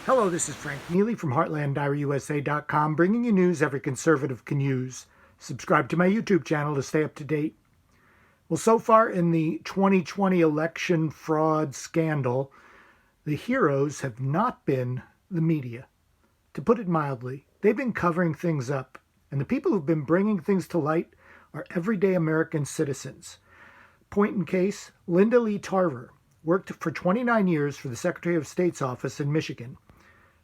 Hello, this is Frank Neely from HeartlandDiaryUSA.com, bringing you news every conservative can use. Subscribe to my YouTube channel to stay up to date. Well, so far in the 2020 election fraud scandal, the heroes have not been the media. To put it mildly, they've been covering things up, and the people who've been bringing things to light are everyday American citizens. Point in case, Linda Lee Tarver worked for 29 years for the Secretary of State's office in Michigan.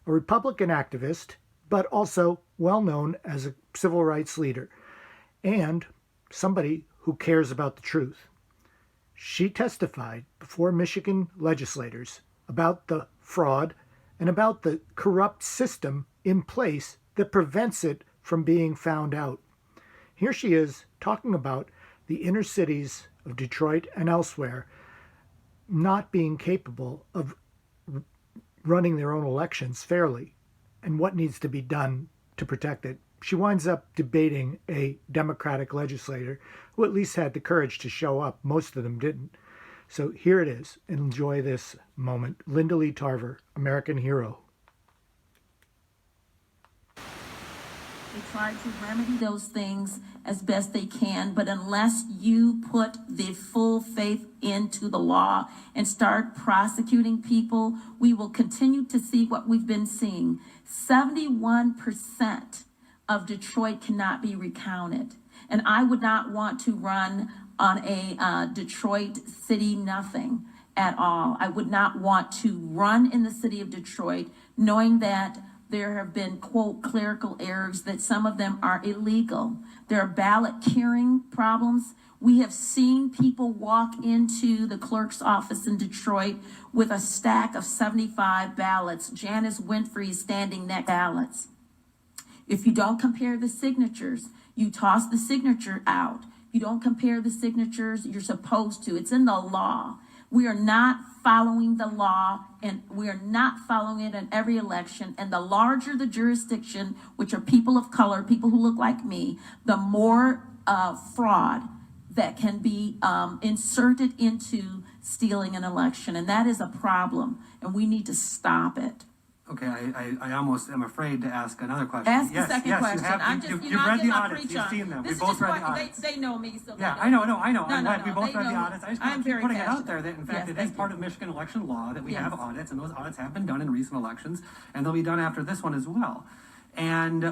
A Republican activist, but also well known as a civil rights leader, and somebody who cares about the truth. She testified before Michigan legislators about the fraud and about the corrupt system in place that prevents it from being found out. Here she is talking about the inner cities of Detroit and elsewhere not being capable of running their own elections fairly and what needs to be done to protect it. She winds up debating a Democratic legislator who at least had the courage to show up. Most of them didn't. So here it is. Enjoy this moment. Linda Lee Tarver, American hero. They try to remedy those things as best they can, but unless you put the full faith into the law and start prosecuting people, we will continue to see what we've been seeing. 71% of Detroit cannot be recounted. And I would not want to run on a Detroit city nothing at all. I would not want to run in the city of Detroit knowing that there have been, quote, clerical errors, that some of them are illegal. There are ballot curing problems. We have seen people walk into the clerk's office in Detroit with a stack of 75 ballots. Janice Winfrey is standing next to ballots. If you don't compare the signatures, you toss the signature out. You don't compare the signatures, you're supposed to. It's in the law. We are not following the law, and we are not following it in every election. And the larger the jurisdiction, which are people of color, people who look like me, the more fraud that can be inserted into stealing an election. And that is a problem, and we need to stop it. Okay, I almost am afraid to ask another question. Ask yes, the second yes, question. You have, I'm just, you've read the audits. preach You've on. seen them. This We both read the audits. They know me, so yeah, I know. No, I'm glad we both they read the know audits. I just I'm want to very keep putting it out passionate. there that, in fact, Yes, it is part of Michigan election law that we Yes. have audits, and those audits have been done in recent elections, and they'll be done after this one as well. And I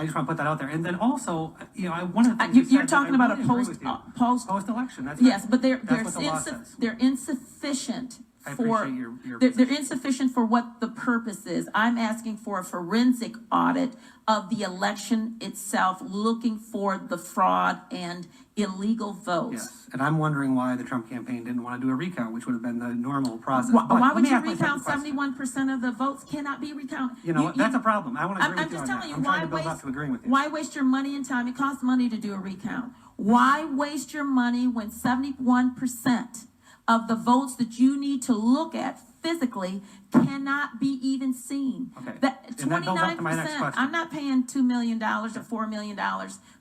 just want to put that out there. And then also, I one of the things You're talking about a post-election. That's yes, right. but That's what the law says. they're insufficient. I appreciate your They're insufficient for what the purpose is. I'm asking for a forensic audit of the election itself, looking for the fraud and illegal votes. Yes, and I'm wondering why the Trump campaign didn't want to do a recount, which would have been the normal process. Why would you recount 71% of the votes cannot be recounted? You know what? That's a problem. I want to agree with you on that. I'm just telling you, I'm trying to build up to agreeing with you. Why waste your money and time? It costs money to do a recount. Why waste your money when 71% of the votes that you need to look at physically cannot be even seen? Okay. That And that builds up to my next 29%. question. I'm not paying $2 million or $4 million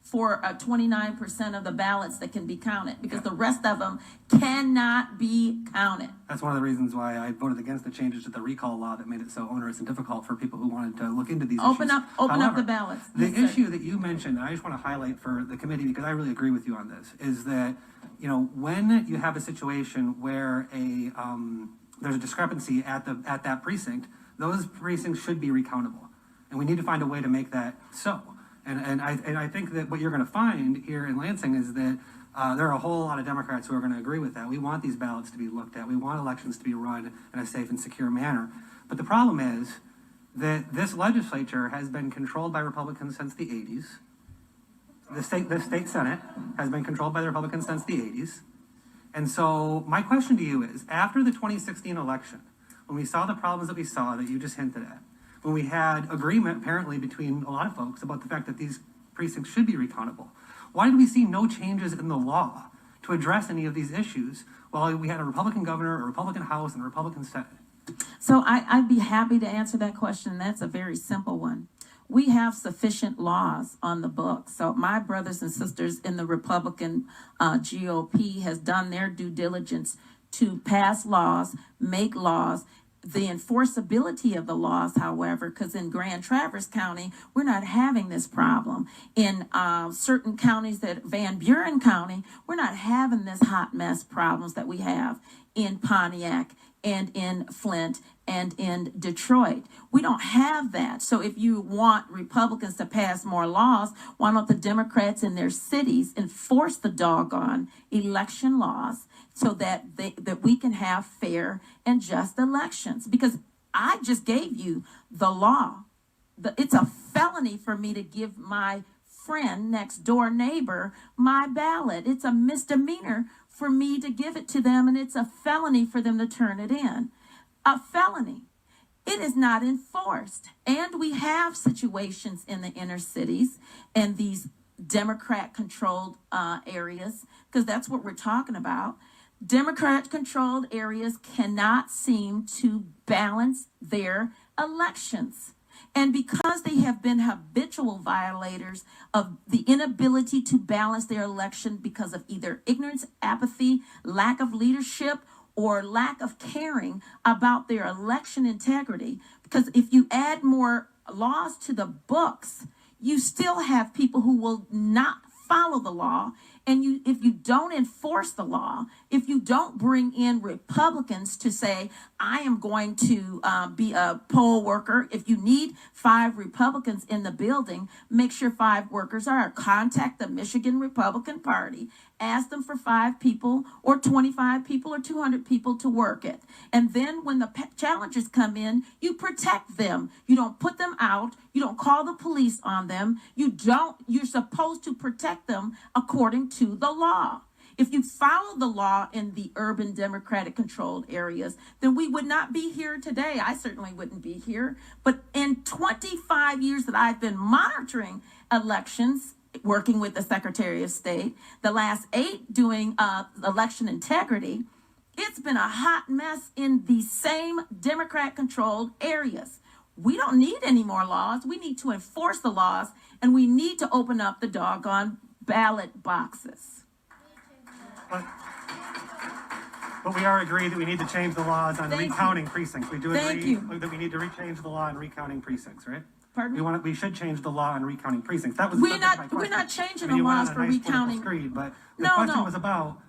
for 29% of the ballots that can be counted, because the rest of them cannot be counted. That's one of the reasons why I voted against the changes to the recall law that made it so onerous and difficult for people who wanted to look into these issues. Open up However, the ballots. The Yes, sir. issue that you mentioned, and I just want to highlight for the committee, because I really agree with you on this, is that when you have a situation where there's a discrepancy at that precinct, those precincts should be recountable, and we need to find a way to make that so. And I think that what you're going to find here in Lansing is that there are a whole lot of Democrats who are going to agree with that. We want these ballots to be looked at. We want elections to be run in a safe and secure manner. But the problem is that this legislature has been controlled by Republicans since the 80s. The state Senate has been controlled by the Republicans since the 80s. And so my question to you is, after the 2016 election, when we saw the problems that we saw that you just hinted at, when we had agreement apparently between a lot of folks about the fact that these precincts should be recountable, why did we see no changes in the law to address any of these issues while we had a Republican governor, a Republican House, and a Republican Senate? So I'd be happy to answer that question. That's a very simple one. We have sufficient laws on the books. So my brothers and sisters in the Republican GOP has done their due diligence to pass laws, make laws The enforceability of the laws, however, because in Grand Traverse County, we're not having this problem. In certain counties, that Van Buren County, we're not having this hot mess problems that we have in Pontiac and in Flint and in Detroit. We don't have that. So if you want Republicans to pass more laws, why don't the Democrats in their cities enforce the doggone election laws so that that we can have fair and just elections? Because I just gave you the law. It's a felony for me to give my friend, next door neighbor, my ballot. It's a misdemeanor for me to give it to them, and it's a felony for them to turn it in. A felony. It is not enforced. And we have situations in the inner cities and these Democrat-controlled areas, because that's what we're talking about. Democrat-controlled areas cannot seem to balance their elections. And because they have been habitual violators of the inability to balance their election because of either ignorance, apathy, lack of leadership, or lack of caring about their election integrity, because if you add more laws to the books, you still have people who will not follow the law. And if you don't enforce the law, if you don't bring in Republicans to say, I am going to be a poll worker, if you need 5 Republicans in the building, make sure 5 workers are. Contact the Michigan Republican Party. Ask them for 5 people or 25 people or 200 people to work it. And then when the challengers come in, you protect them. You don't put them out. You don't call the police on them. You're supposed to protect them according to the law. If you follow the law in the urban Democratic controlled areas, then we would not be here today. I certainly wouldn't be here. But in 25 years that I've been monitoring elections, working with the Secretary of State, the last 8 doing election integrity, it's been a hot mess in the same Democrat-controlled areas. We don't need any more laws. We need to enforce the laws, and we need to open up the doggone ballot boxes. But we are agreed that we need to change the laws on Thank recounting precincts. We do Thank agree you. that we need to change the law on recounting precincts, right? Pardon me? We should change the law on recounting precincts. That was the We're subject of my not question. changing I mean, the you went laws on a for nice political recounting. screed, but the No, question no. was about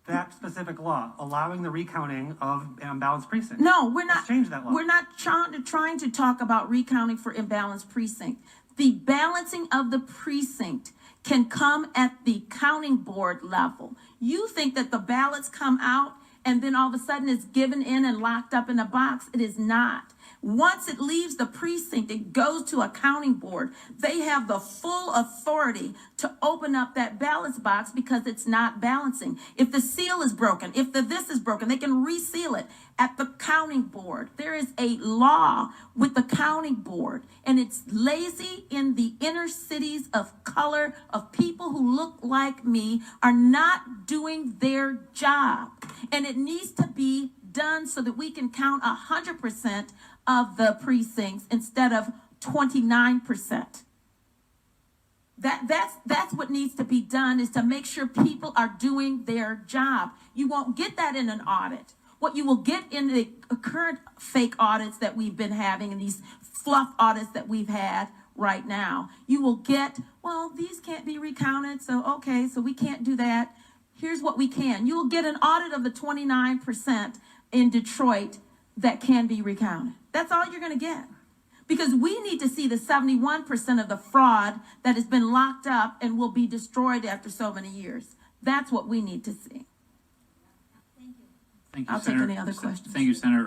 that specific law, allowing the recounting of imbalanced precincts. No, we're not. Let's change that law. We're not trying to talk about recounting for imbalanced precinct. The balancing of the precinct can come at the counting board level. You think that the ballots come out and then all of a sudden it's given in and locked up in a box. It is not. Once it leaves the precinct, it goes to a counting board. They have the full authority to open up that ballot box because it's not balancing. If the seal is broken, if this is broken, they can reseal it at the counting board. There is a law with the counting board, and it's lazy in the inner cities of color, of people who look like me, are not doing their job. And it needs to be done so that we can count 100% of the precincts instead of 29%. That's what needs to be done, is to make sure people are doing their job. You won't get that in an audit. What you will get in the current fake audits that we've been having and these fluff audits that we've had right now, you will get, well, these can't be recounted, so okay, so we can't do that. Here's what we can. You will get an audit of the 29% in Detroit that can be recounted. That's all you're going to get. Because we need to see the 71% of the fraud that has been locked up and will be destroyed after so many years. That's what we need to see. Thank you, I'll take Senator. any other questions. Thank you, Senator.